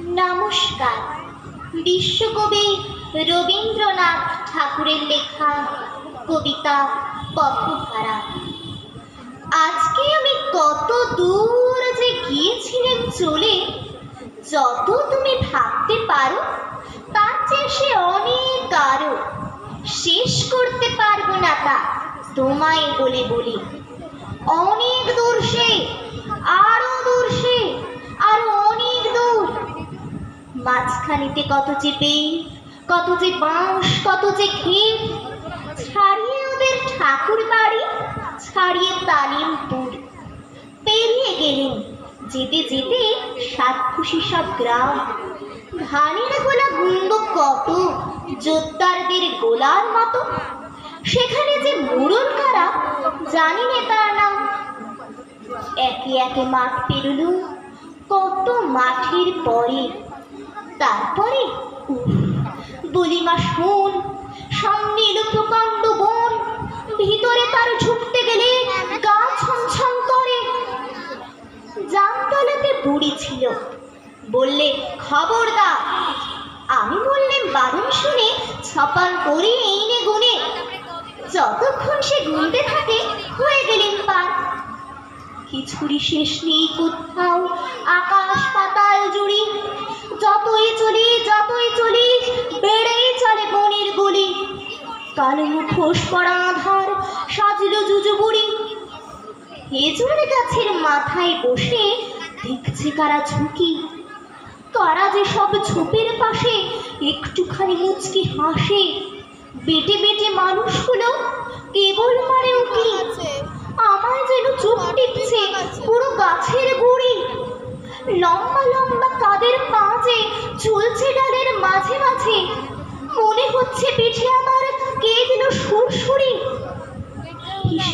নমস্কার। বিশ্বকবি রবীন্দ্রনাথ ঠাকুরের লেখা কবিতা পথহারা। আজকে আমি কত দূর যে গিয়েছিলেন চলে, যত তুমি ভাবতে পারো তার চেয়ে সে অনেক আরো। শেষ করতে পারবো না তা তোমায় বলে বলে। অনেক দূর সে, আরো দূর সে, আরো অনেক দূর। মাঝখানেতে কত যে বেল, কত যে বাঁশ, কত যে ক্ষেত, ছাড়িয়ে ওদের ঠাকুর বাড়ি, ছাড়িয়ে তালিমপুর। পেরিয়ে গেলেন যেতে যেতে সাতখুশি সব গ্রাম। ধানের গোলা গুনব কত, জোরদারদের গোলার মতো। সেখানে যে মোড়ল কারা জানি নে তার নাম। একে একে মাঠ পেরুল, কত মাঠের পরে। তারপরে বলিমা শোন, সামনে এলো প্রকাণ্ড বন। ভিতরে তার ঢুকতে গেলে গা ছমছম করে। জামতলাতে বুড়ি ছিল, বললে খবরদার। আমি বললাম বারণ শুনে ছপান করে এই নে গুনে। যতক্ষণ সে গুনতে থাকে হয়ে গেলেন পার। কিছুরই শেষ নেই কোথাও, আকাশ পাতাল জুড়ি। যতই চলি বেড়েই চলে বনের গলি। কালো মুখোশ পরা আধার সাজল জুজুবুড়ি। খেজুর গাছের মাথায় বসে দেখছে কারা ঝুঁকি। কারা যে সব ঝোপের পাশে একটুখানি মুচকি হাসে। বেটে বেটে মানুষগুলো কেবল মারে উকি। আমায় যেন চোখ টিপছে পুরো গাছের গুড়ি। লম্বা লম্বা কাদের পাঁজে ঝুলছে ডালের মাঝে মাঝে। মনে হচ্ছে পিঠে আমার কে দিল সুরসুরি।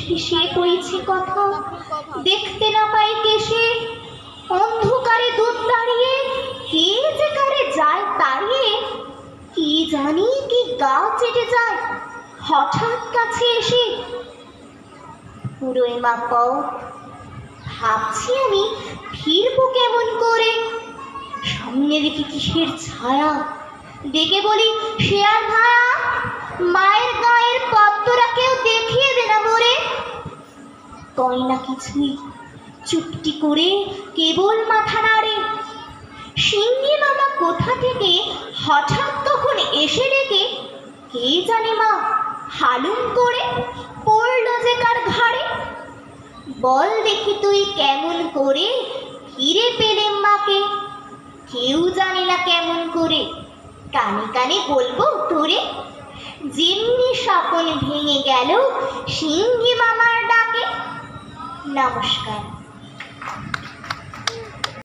হিসে কইছে কথা, দেখতে না পাই কেসে। অন্ধকারে দুধ দাঁড়িয়ে কে যে কারে যায় তাড়িয়ে। কি জানি কি গা চেটে যায় হঠাৎ কাছে এসে। পুরোই মা পথ, ভাবছি আমি ফিরবো কেমন করে। সামনে দেখি কিসের ছায়া, ডেকে বলি সে আর ভায়া। মায়ের গায়ের পদ্মরা কেউ দেখিয়ে দে না মোরে। কয় না কিছুই, চুপটি করে কেবল মাথা নাড়ে। সিংহী মামা কোথা থেকে হঠাৎ তখন এসে ডেকে কে জানে মা হালুম করে পড়ল যে কার ঘাড়ে। বল দেখি তুই কেমন করে ফিরে পেলে মাকে। কেউ জানে না কেমন করে, কানে কানে বলবো তোরে। যেমনি স্বপন ভেঙে গেল সিংহী মামার ডাকে। নমস্কার।